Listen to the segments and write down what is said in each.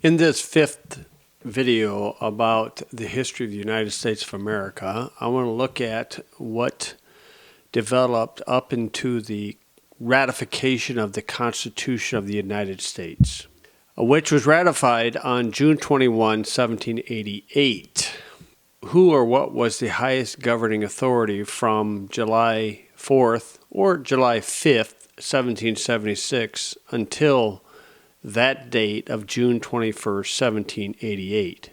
In this fifth video about the history of the United States of America, I want to look at what developed up into the ratification of the Constitution of the United States, which was ratified on June 21, 1788. Who or what was the highest governing authority from July 4th or July 5th, 1776 until that date of June 21st, 1788.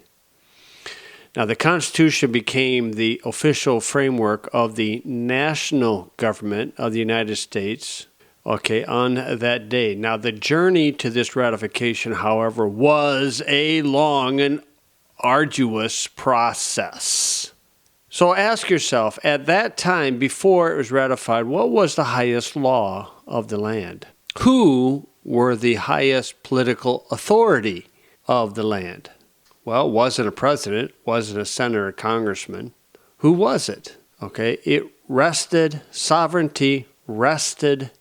Now, the Constitution became the official framework of the national government of the United States, on that day. Now, the journey to this ratification, however, was a long and arduous process. So ask yourself, at that time, before it was ratified, what was the highest law of the land? Who were the highest political authority of the land? Well, it wasn't a president, wasn't a senator or congressman. Who was it? It rested, sovereignty rested,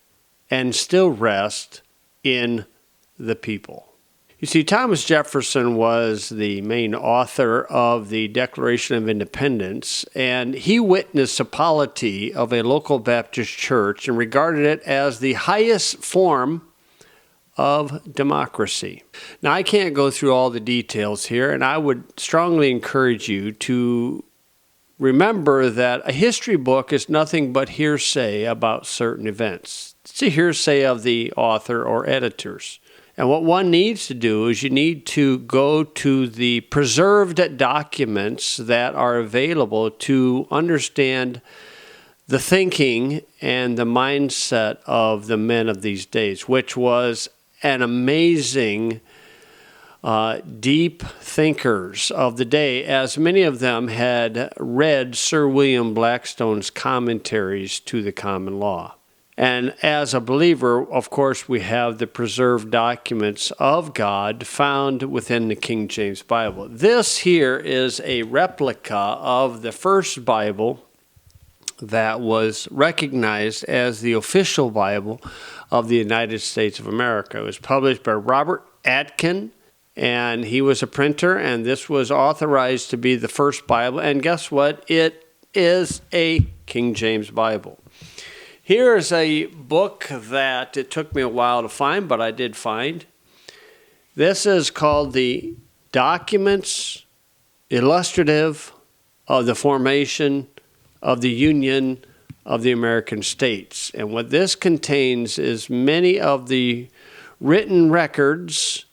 and still rests in the people. You see, Thomas Jefferson was the main author of the Declaration of Independence, and he witnessed the polity of a local Baptist church and regarded it as the highest form of democracy. Now, I can't go through all the details here, and I would strongly encourage you to remember that a history book is nothing but hearsay about certain events. It's a hearsay of the author or editors. And what one needs to do is you need to go to the preserved documents that are available to understand the thinking and the mindset of the men of these days, which was an amazing, deep thinkers of the day, as many of them had read Sir William Blackstone's commentaries to the common law. And as a believer, of course, we have the preserved documents of God found within the King James Bible. This here is a replica of the first Bible that was recognized as the official Bible of the United States of America. It was published by Robert Atkin, and he was a printer, and this was authorized to be the first Bible. And guess what? It is a King James Bible. Here is a book that it took me a while to find, but I did find. This is called the Documents Illustrative of the Formation of the Union of the American States. And what this contains is many of the written records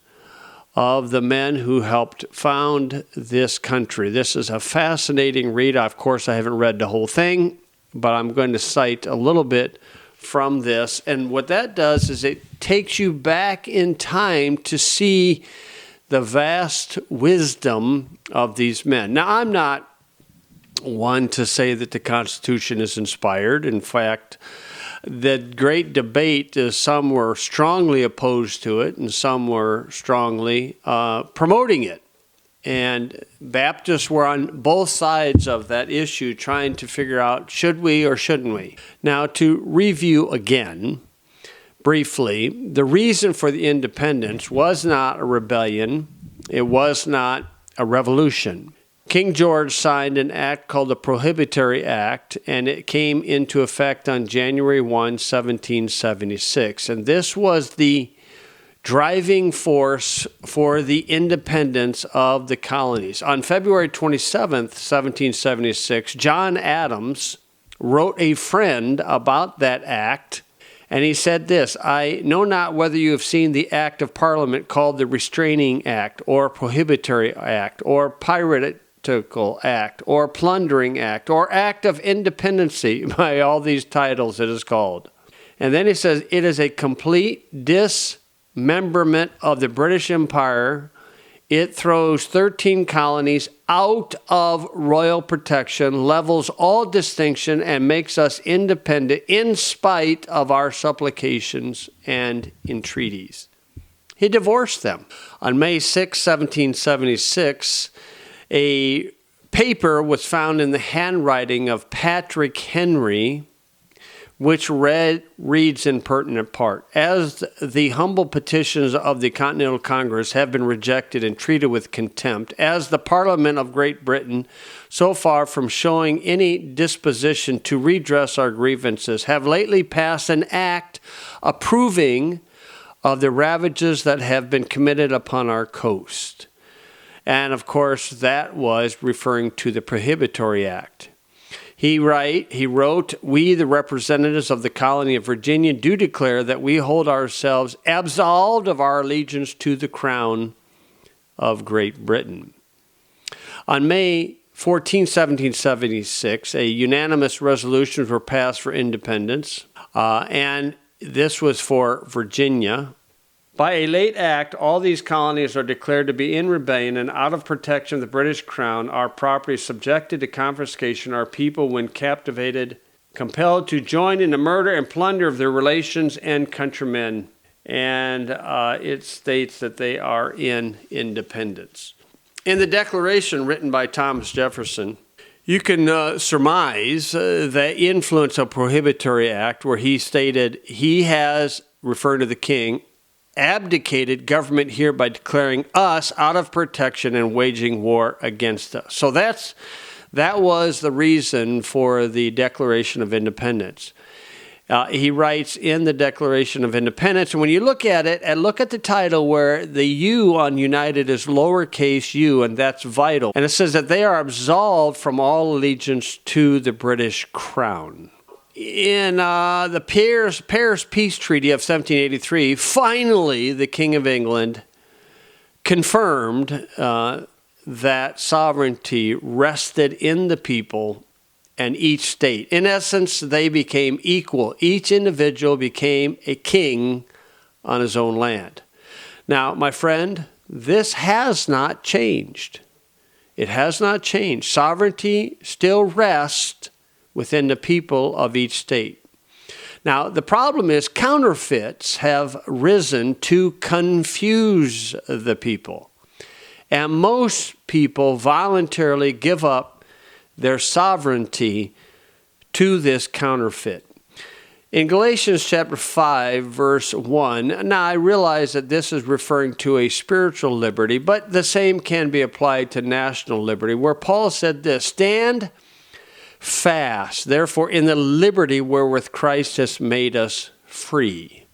of the men who helped found this country. This is a fascinating read. Of course, I haven't read the whole thing, but I'm going to cite a little bit from this. And what that does is it takes you back in time to see the vast wisdom of these men. Now, I'm not one to say that the Constitution is inspired. In fact, the great debate is some were strongly opposed to it and some were strongly promoting it. And Baptists were on both sides of that issue trying to figure out, should we or shouldn't we? Now, to review again, briefly, the reason for the independence was not a rebellion. It was not a revolution. King George signed an act called the Prohibitary Act, and it came into effect on January 1, 1776. And this was the driving force for the independence of the colonies. On February 27th, 1776, John Adams wrote a friend about that act, and he said this: "I know not whether you have seen the Act of Parliament called the Restraining Act, or Prohibitary Act, or Piratical Act, or Plundering Act, or Act of Independency," by all these titles it is called. And then he says, "It is a complete dismemberment of the British Empire. It throws 13 colonies out of royal protection, levels all distinction, and makes us independent in spite of our supplications and entreaties." He divorced them. On May 6, 1776, a paper was found in the handwriting of Patrick Henry, which reads in pertinent part, as the humble petitions of the Continental Congress have been rejected and treated with contempt, as the Parliament of Great Britain, so far from showing any disposition to redress our grievances, have lately passed an act approving of the ravages that have been committed upon our coast. And of course, that was referring to the Prohibitary Act. He wrote, "We, the representatives of the colony of Virginia, do declare that we hold ourselves absolved of our allegiance to the Crown of Great Britain." On May 14, 1776, a unanimous resolutions were passed for independence, and this was for Virginia. By a late act, all these colonies are declared to be in rebellion and out of protection of the British Crown, our property subjected to confiscation, our people, when captivated, compelled to join in the murder and plunder of their relations and countrymen. And it states that they are in independence. In the Declaration written by Thomas Jefferson, you can surmise the influence of Prohibitary Act, where he stated he has, referring to the king, abdicated government here by declaring us out of protection and waging war against us. So that was the reason for the Declaration of Independence. He writes in the Declaration of Independence, and when you look at it, and look at the title where the U on United is lowercase u, and that's vital. And it says that they are absolved from all allegiance to the British Crown. In the Paris Peace Treaty of 1783, finally the King of England confirmed that sovereignty rested in the people and each state. In essence, they became equal. Each individual became a king on his own land. Now, my friend, this has not changed. It has not changed. Sovereignty still rests within the people of each state. Now, the problem is counterfeits have risen to confuse the people. And most people voluntarily give up their sovereignty to this counterfeit. In Galatians chapter 5, verse 1, now I realize that this is referring to a spiritual liberty, but the same can be applied to national liberty, where Paul said this, "Stand fast, therefore, in the liberty wherewith Christ has made us free."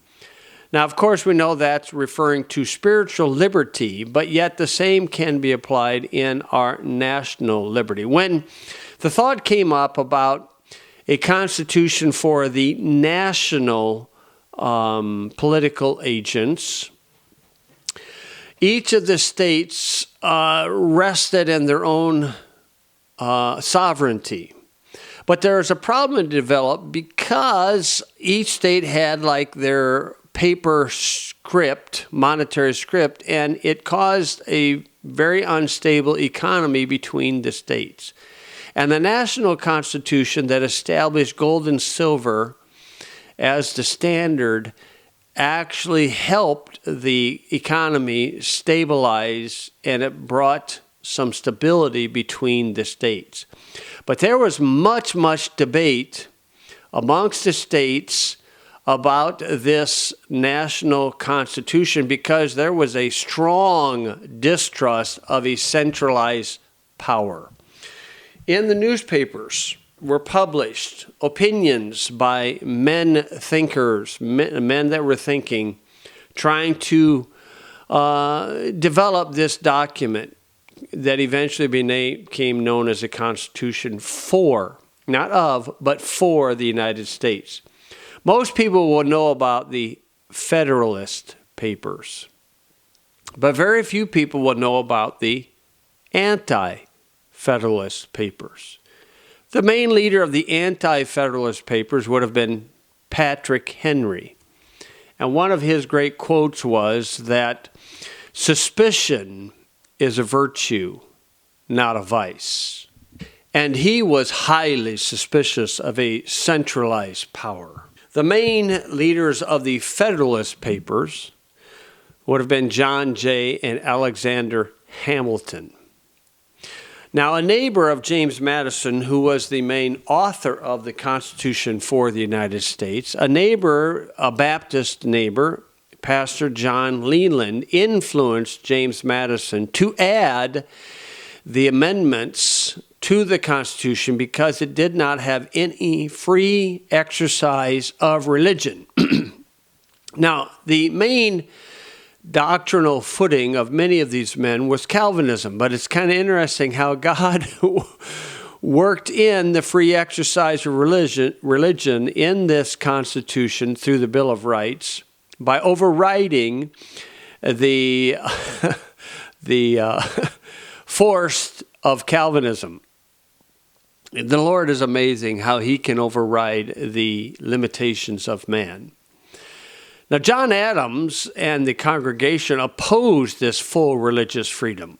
Now, of course, we know that's referring to spiritual liberty, but yet the same can be applied in our national liberty. When the thought came up about a constitution for the national political agents, each of the states rested in their own sovereignty. But there's a problem developed because each state had like their paper script, monetary script, and it caused a very unstable economy between the states. And the national constitution that established gold and silver as the standard actually helped the economy stabilize, and it brought some stability between the states. But there was much debate amongst the states about this national constitution because there was a strong distrust of a centralized power. In the newspapers were published opinions by thinkers, men that were thinking, trying to develop this document that eventually became known as the Constitution for, not of, but for the United States. Most people will know about the Federalist Papers, but very few people will know about the Anti-Federalist Papers. The main leader of the Anti-Federalist Papers would have been Patrick Henry. And one of his great quotes was that suspicion is a virtue, not a vice. And he was highly suspicious of a centralized power. The main leaders of the Federalist Papers would have been John Jay and Alexander Hamilton. Now, a neighbor of James Madison, who was the main author of the Constitution for the United States, a Baptist neighbor, Pastor John Leland, influenced James Madison to add the amendments to the Constitution because it did not have any free exercise of religion. Now, the main doctrinal footing of many of these men was Calvinism, but it's kind of interesting how God worked in the free exercise of religion in this Constitution through the Bill of Rights by overriding the force of Calvinism. The Lord is amazing how he can override the limitations of man. Now, John Adams and the congregation opposed this full religious freedom.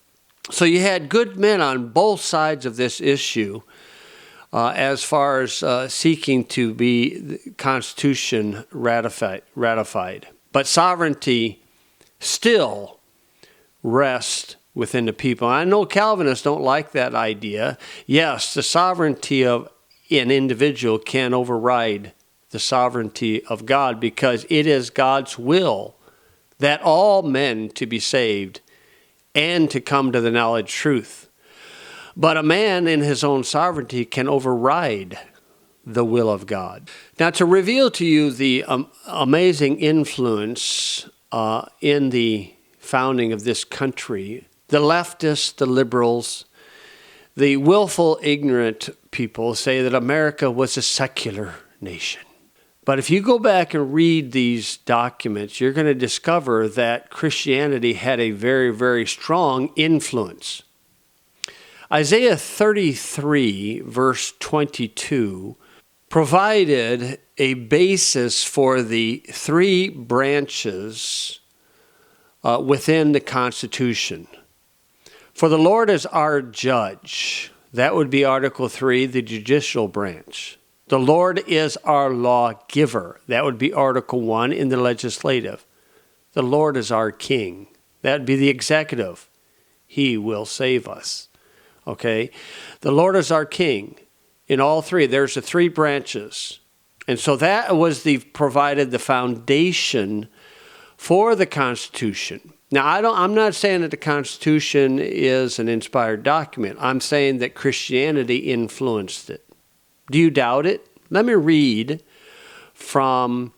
So you had good men on both sides of this issue as far as seeking to be the Constitution ratified. But sovereignty still rests within the people. I know Calvinists don't like that idea. Yes, the sovereignty of an individual can override the sovereignty of God because it is God's will that all men to be saved and to come to the knowledge of truth. But a man in his own sovereignty can override the will of God. Now, to reveal to you the amazing influence in the founding of this country, the leftists, the liberals, the willful, ignorant people say that America was a secular nation. But if you go back and read these documents, you're going to discover that Christianity had a very, very strong influence. Isaiah 33, verse 22, provided a basis for the three branches within the Constitution. For the Lord is our judge. That would be Article 3, the judicial branch. The Lord is our lawgiver. That would be Article 1 in the legislative. The Lord is our king. That would be the executive. He will save us. Okay? The Lord is our king. In all three, there's the three branches. And so that was provided the foundation for the Constitution. Now, I'm not saying that the Constitution is an inspired document. I'm saying that Christianity influenced it. Do you doubt it? Let me read from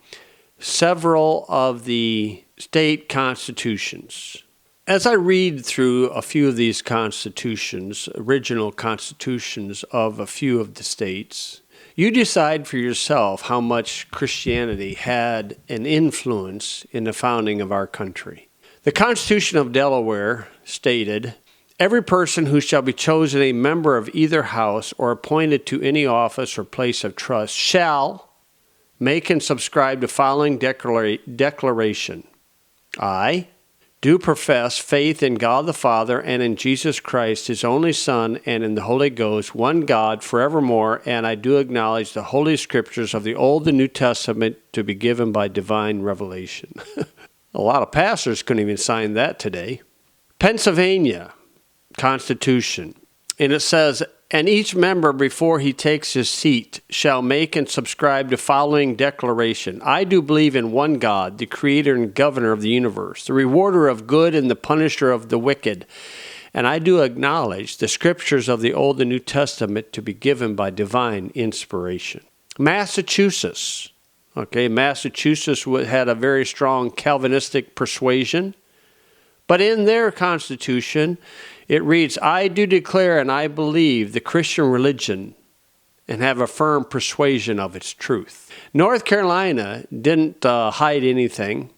several of the state constitutions. As I read through a few of these constitutions, original constitutions of a few of the states, you decide for yourself how much Christianity had an influence in the founding of our country. The Constitution of Delaware stated, "Every person who shall be chosen a member of either house or appointed to any office or place of trust shall make and subscribe the following declaration. I do profess faith in God the Father and in Jesus Christ, his only Son, and in the Holy Ghost, one God, forevermore, and I do acknowledge the Holy Scriptures of the Old and New Testament to be given by divine revelation." A lot of pastors couldn't even sign that today. Pennsylvania Constitution, and it says, "And each member before he takes his seat shall make and subscribe the following declaration. I do believe in one God, the creator and governor of the universe, the rewarder of good and the punisher of the wicked. And I do acknowledge the scriptures of the Old and New Testament to be given by divine inspiration." Massachusetts. Massachusetts had a very strong Calvinistic persuasion. But in their constitution, it reads, "I do declare and I believe the Christian religion and have a firm persuasion of its truth." North Carolina didn't hide anything.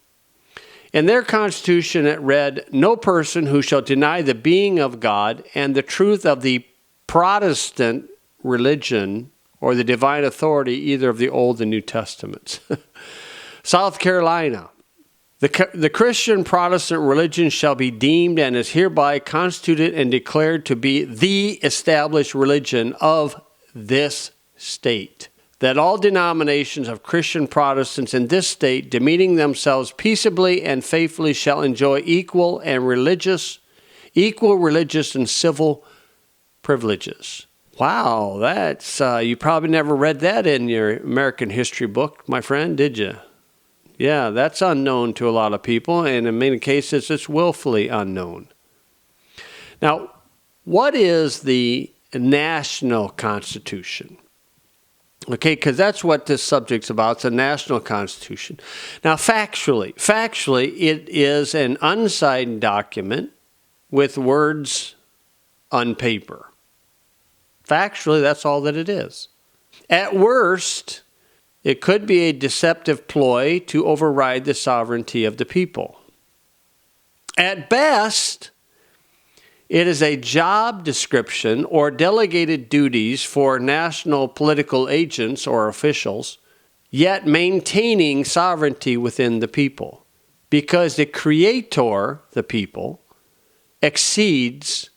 In their constitution, it read, "No person who shall deny the being of God and the truth of the Protestant religion or the divine authority either of the Old and New Testaments." South Carolina. The Christian Protestant religion shall be deemed and is hereby constituted and declared to be the established religion of this state. That all denominations of Christian Protestants in this state, demeaning themselves peaceably and faithfully, shall enjoy equal religious and civil privileges. Wow, that's you probably never read that in your American history book, my friend, did you? Yeah, that's unknown to a lot of people, and in many cases, it's willfully unknown. Now, what is the national constitution? Okay, because that's what this subject's about. It's a national constitution. Now, factually, it is an unsigned document with words on paper. Factually, that's all that it is. At worst, it could be a deceptive ploy to override the sovereignty of the people. At best, it is a job description or delegated duties for national political agents or officials, yet maintaining sovereignty within the people, because the creator, the people, exceeds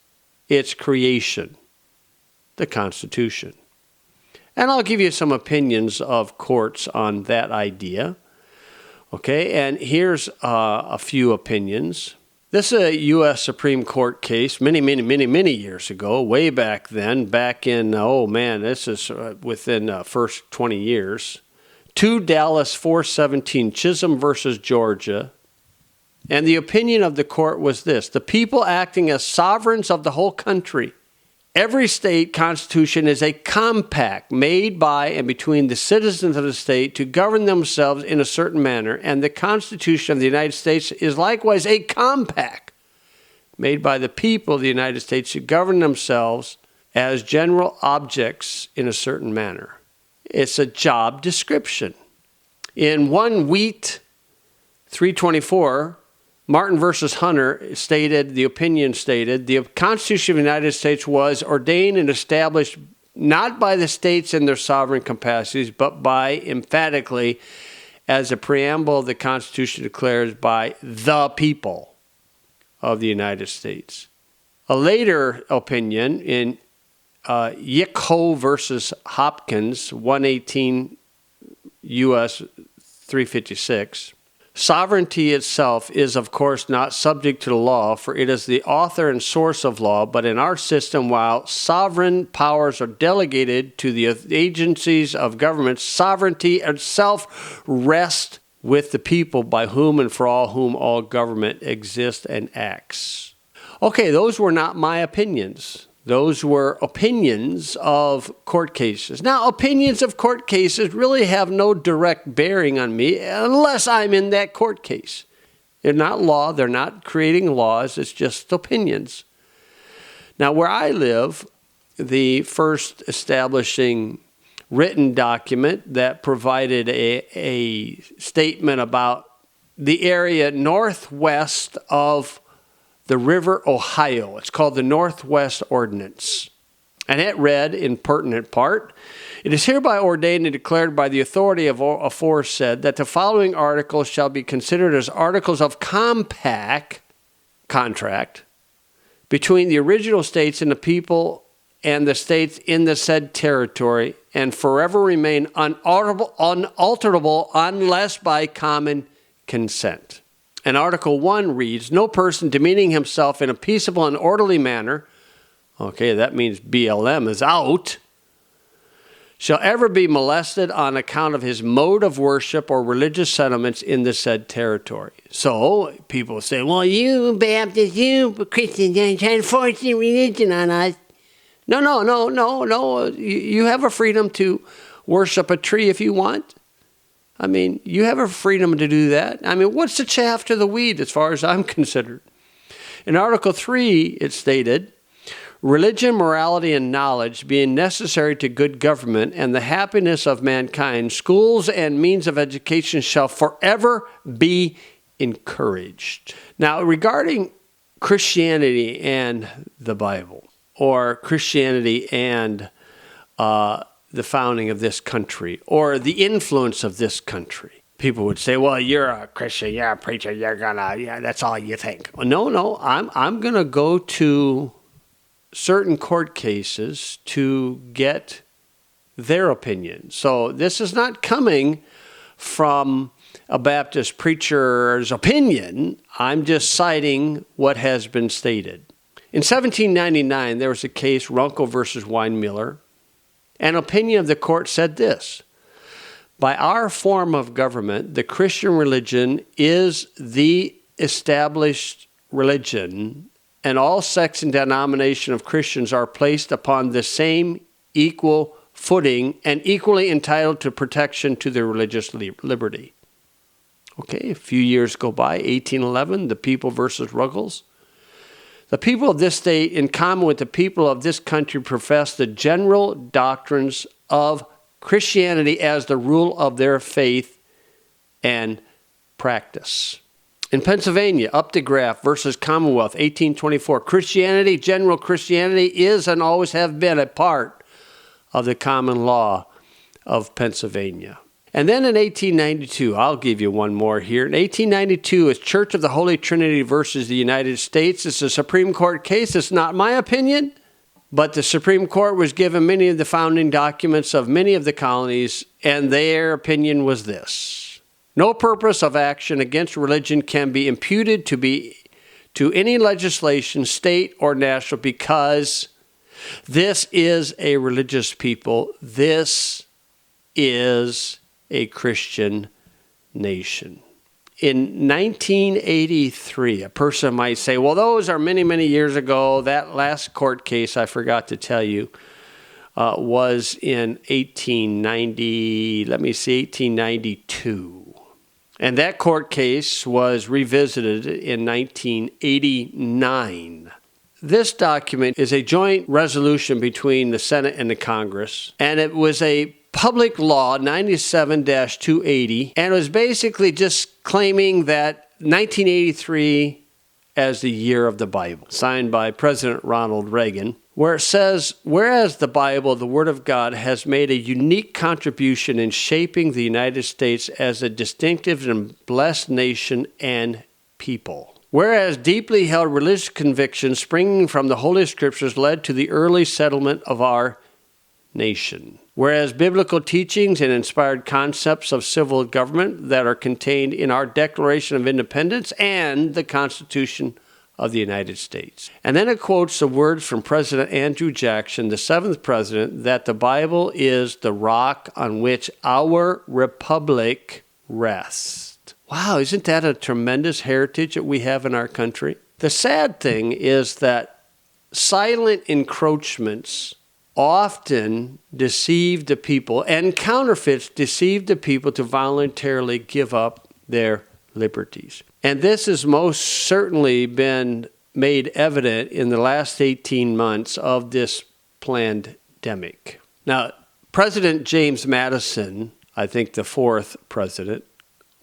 its creation, the Constitution. And I'll give you some opinions of courts on that idea. Okay, and here's a few opinions. This is a U.S. Supreme Court case many years ago, way back then, back in, this is within the first 20 years. 2 Dallas 417 Chisholm versus Georgia. And the opinion of the court was this: the people acting as sovereigns of the whole country. Every state constitution is a compact made by and between the citizens of the state to govern themselves in a certain manner, and the Constitution of the United States is likewise a compact made by the people of the United States to govern themselves as general objects in a certain manner. It's a job description. In 1 Wheat 324, Martin versus Hunter the opinion stated, the Constitution of the United States was ordained and established not by the states in their sovereign capacities, but by, emphatically, as the preamble of the Constitution declares, by the people of the United States. A later opinion in Yickho versus Hopkins, 118 U.S. 356, sovereignty itself is, of course, not subject to the law, for it is the author and source of law. But in our system, while sovereign powers are delegated to the agencies of government, sovereignty itself rests with the people, by whom and for all whom all government exists and acts. Okay, those were not my opinions. Those were opinions of court cases. Now, opinions of court cases really have no direct bearing on me unless I'm in that court case. They're not law. They're not creating laws. It's just opinions. Now, where I live, the first establishing written document that provided a statement about the area northwest of the River Ohio. It's called the Northwest Ordinance. And it read, in pertinent part, it is hereby ordained and declared by the authority of aforesaid that the following articles shall be considered as articles of contract between the original states and the people and the states in the said territory, and forever remain unalterable unless by common consent. And Article 1 reads, no person demeaning himself in a peaceable and orderly manner, okay, that means BLM is out, shall ever be molested on account of his mode of worship or religious sentiments in the said territory. So people say, well, you Baptists, you Christians, you're trying to force your religion on us. No. You have a freedom to worship a tree if you want. I mean, you have a freedom to do that. I mean, what's the chaff to the wheat as far as I'm concerned? In Article 3, it stated, religion, morality, and knowledge being necessary to good government and the happiness of mankind, schools and means of education shall forever be encouraged. Now, regarding Christianity and the Bible, or Christianity and the founding of this country, or the influence of this country. People would say, well, you're a Christian, you're a preacher, that's all you think. Well, no, I'm going to go to certain court cases to get their opinion. So this is not coming from a Baptist preacher's opinion. I'm just citing what has been stated. In 1799, there was a case, Runkle versus Weinmiller. An opinion of the court said this: by our form of government, the Christian religion is the established religion, and all sects and denomination of Christians are placed upon the same equal footing and equally entitled to protection to their religious liberty. Okay, a few years go by, 1811, the People versus Ruggles. The people of this state, in common with the people of this country, profess the general doctrines of Christianity as the rule of their faith and practice. In Pennsylvania, Updegraff versus Commonwealth, 1824, Christianity, general Christianity, is and always have been a part of the common law of Pennsylvania. And then in 1892, I'll give you one more here. In 1892, it's Church of the Holy Trinity versus the United States. It's a Supreme Court case. It's not my opinion, but the Supreme Court was given many of the founding documents of many of the colonies, and their opinion was this: no purpose of action against religion can be imputed to any legislation, state or national, because this is a religious people. This is a Christian nation. In 1983, a person might say, well, those are many, many years ago. That last court case, I forgot to tell you, was in 1892. And that court case was revisited in 1989. This document is a joint resolution between the Senate and the Congress, and it was a Public Law 97-280, and it was basically just claiming that 1983 as the year of the Bible, signed by President Ronald Reagan, where it says, whereas the Bible, the Word of God, has made a unique contribution in shaping the United States as a distinctive and blessed nation and people. Whereas deeply held religious convictions springing from the Holy Scriptures led to the early settlement of our nation. Whereas biblical teachings and inspired concepts of civil government that are contained in our Declaration of Independence and the Constitution of the United States. And then it quotes the words from President Andrew Jackson, the 7th president, that the Bible is the rock on which our republic rests. Wow, isn't that a tremendous heritage that we have in our country? The sad thing is that silent encroachments often deceive the people, and counterfeits deceive the people to voluntarily give up their liberties. And this has most certainly been made evident in the last 18 months of this pandemic. Now, President James Madison, I think the 4th president,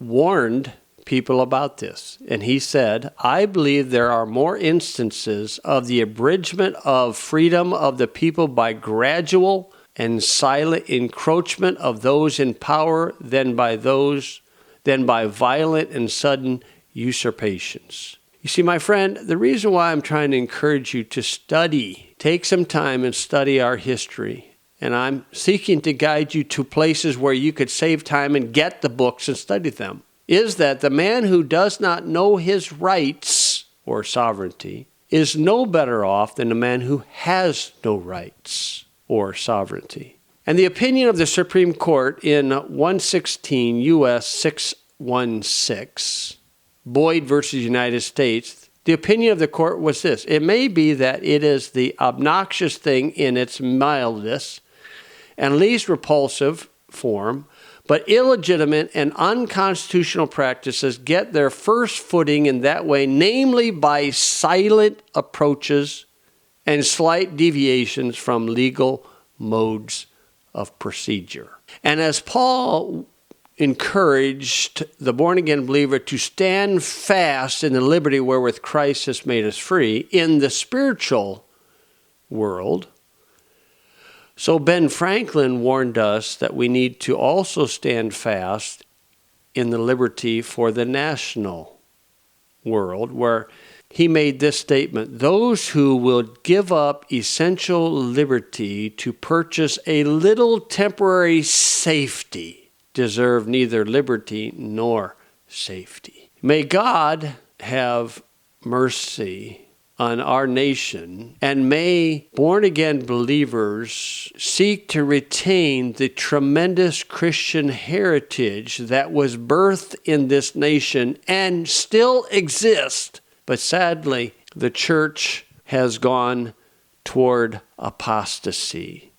warned people about this. And he said, I believe there are more instances of the abridgment of freedom of the people by gradual and silent encroachment of those in power than by violent and sudden usurpations. You see, my friend, the reason why I'm trying to encourage you to study, take some time and study our history, and I'm seeking to guide you to places where you could save time and get the books and study them, is that the man who does not know his rights or sovereignty is no better off than the man who has no rights or sovereignty. And the opinion of the Supreme Court in 116 U.S. 616, Boyd versus United States, the opinion of the court was this: it may be that it is the obnoxious thing in its mildest and least repulsive form, but illegitimate and unconstitutional practices get their first footing in that way, namely by silent approaches and slight deviations from legal modes of procedure. And as Paul encouraged the born-again believer to stand fast in the liberty wherewith Christ has made us free in the spiritual world, so Ben Franklin warned us that we need to also stand fast in the liberty for the national world, where he made this statement: those who will give up essential liberty to purchase a little temporary safety deserve neither liberty nor safety. May God have mercy on our nation, and may born-again believers seek to retain the tremendous Christian heritage that was birthed in this nation and still exists. But sadly, the church has gone toward apostasy.